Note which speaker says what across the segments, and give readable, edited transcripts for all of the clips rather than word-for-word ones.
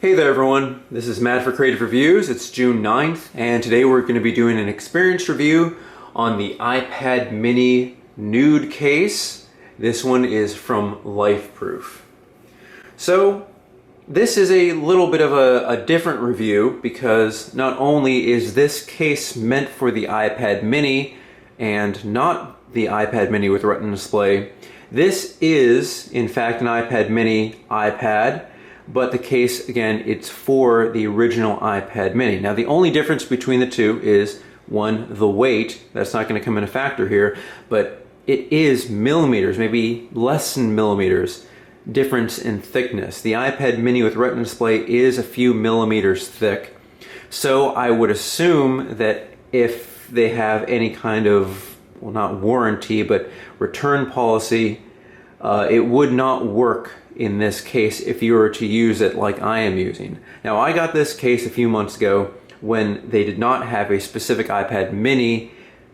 Speaker 1: Hey there everyone, this is Matt for Creative Reviews. It's June 9th and today we're going to be doing an experience review on the iPad mini Nuud case. This one is from Lifeproof. So this is a little bit of a different review because not only is this case meant for the iPad mini and not the iPad mini with Retina display, this is in fact an iPad mini iPad. But the case, again, it's for the original iPad mini. Now the only difference between the two is, one, the weight. That's not going to come in a factor here, but it is millimeters, maybe less than millimeters, difference in thickness. The iPad mini with Retina display is a few millimeters thick. So I would assume that if they have any kind of, well, not warranty, but return policy, it would not work in this case if you were to use it like I am using. Now I got this case a few months ago when they did not have a specific iPad mini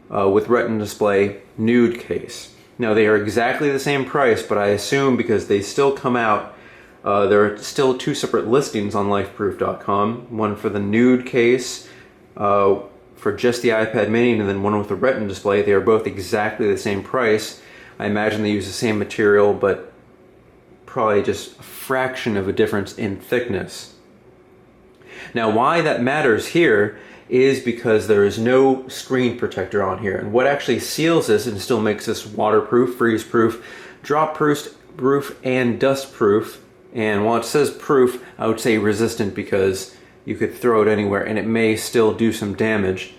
Speaker 1: with Retina display Nuud case. Now they are exactly the same price, but I assume because they still come out, there are still two separate listings on lifeproof.com, one for the Nuud case for just the iPad mini and then one with the Retina display. They are both exactly the same price. I imagine they use the same material, but probably just a fraction of a difference in thickness. Now why that matters here is because there is no screen protector on here, and what actually seals this and still makes this waterproof, freeze-proof, drop-proof, and dust-proof. And while it says proof, I would say resistant because you could throw it anywhere and it may still do some damage.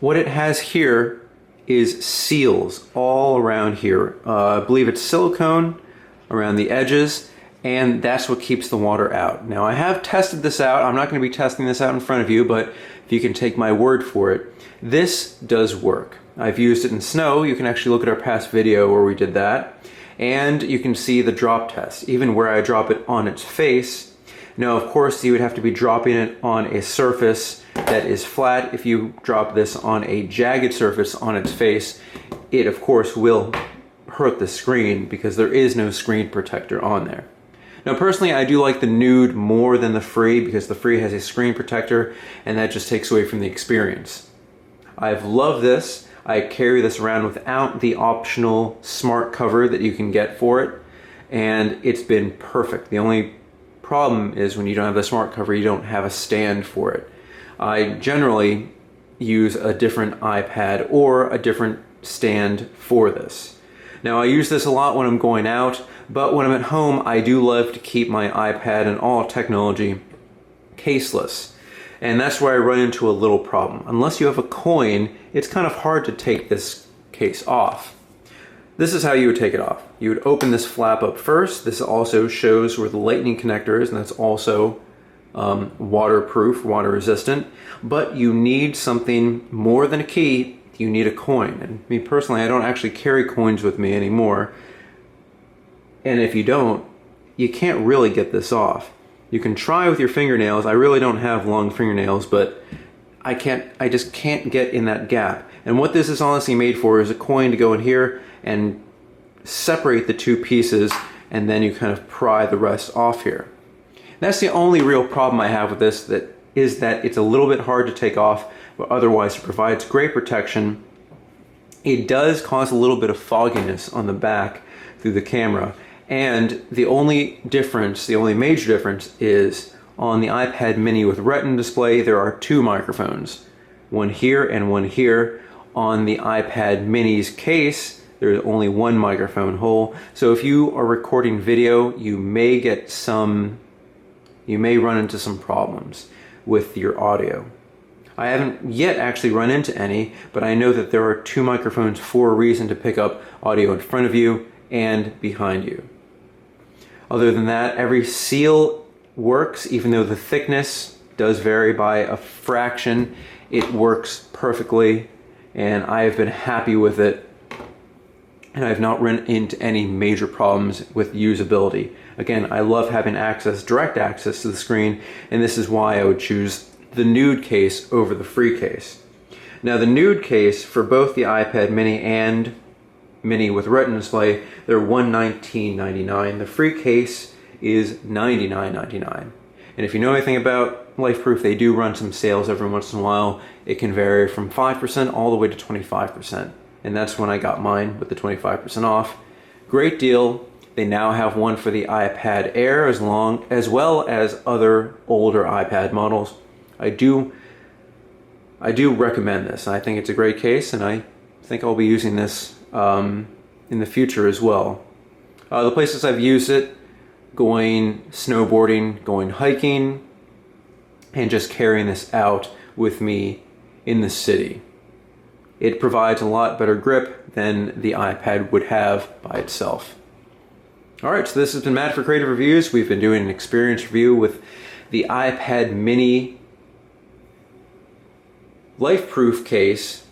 Speaker 1: What it has here is seals all around here. I believe it's silicone around the edges, and that's what keeps the water out. Now I have tested this out. I'm not going to be testing this out in front of you, but if you can take my word for it, this does work. I've used it in snow. You can actually look at our past video where we did that, and you can see the drop test, even where I drop it on its face. Now of course you would have to be dropping it on a surface that is flat. If you drop this on a jagged surface on its face, it of course will hurt the screen because there is no screen protector on there. Now personally I do like the Nuud more than the Free because the Free has a screen protector and that just takes away from the experience. I've loved this. I carry this around without the optional smart cover that you can get for it, and it's been perfect. The only problem is when you don't have the smart cover, you don't have a stand for it. I generally use a different iPad or a different stand for this. Now I use this a lot when I'm going out, but when I'm at home I do love to keep my iPad and all technology caseless. And that's where I run into a little problem. Unless you have a coin, it's kind of hard to take this case off. This is how you would take it off. You would open this flap up first. This also shows where the lightning connector is, and that's also waterproof, water resistant. But you need something more than a key. You need a coin. And me personally, I don't actually carry coins with me anymore. And if you don't, you can't really get this off. You can try with your fingernails. I really don't have long fingernails, but I just can't get in that gap. And what this is honestly made for is a coin to go in here and separate the two pieces, and then you kind of pry the rest off here. That's the only real problem I have with this, that it's a little bit hard to take off, but otherwise it provides great protection. It does cause a little bit of fogginess on the back through the camera, and the only major difference is on the iPad mini with Retina display there are two microphones, one here and one here. On the iPad mini's case there's only one microphone hole, so if you are recording video you may run into some problems with your audio. I haven't yet actually run into any, but I know that there are two microphones for a reason, to pick up audio in front of you and behind you. Other than that, every seal works, even though the thickness does vary by a fraction. It works perfectly, and I have been happy with it, and I've not run into any major problems with usability. Again, I love having direct access to the screen, and this is why I would choose the Nuud case over the Free case. Now the Nuud case for both the iPad mini and mini with Retina display, they're $119.99. The Free case is $99.99. And if you know anything about Lifeproof, they do run some sales every once in a while. It can vary from 5% all the way to 25. And that's when I got mine with the 25% off. Great deal. They now have one for the iPad Air as well as other older iPad models. I do recommend this. I think it's a great case, and I think I'll be using this in the future as well. The places I've used it: going snowboarding, going hiking, and just carrying this out with me in the city. It provides a lot better grip than the iPad would have by itself. Alright, so this has been Matt for Creative Reviews. We've been doing an experience review with the iPad mini Lifeproof case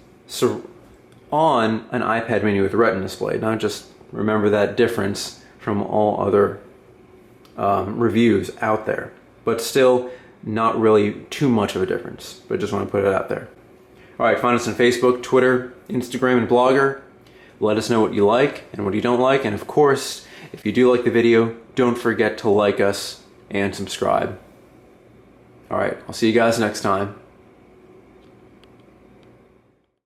Speaker 1: on an iPad mini with Retina display. Now just remember that difference from all other reviews out there, but still not really too much of a difference, but just want to put it out there. Alright, find us on Facebook, Twitter, Instagram, and Blogger. Let us know what you like and what you don't like, and of course, if you do like the video, don't forget to like us and subscribe. Alright, I'll see you guys next time.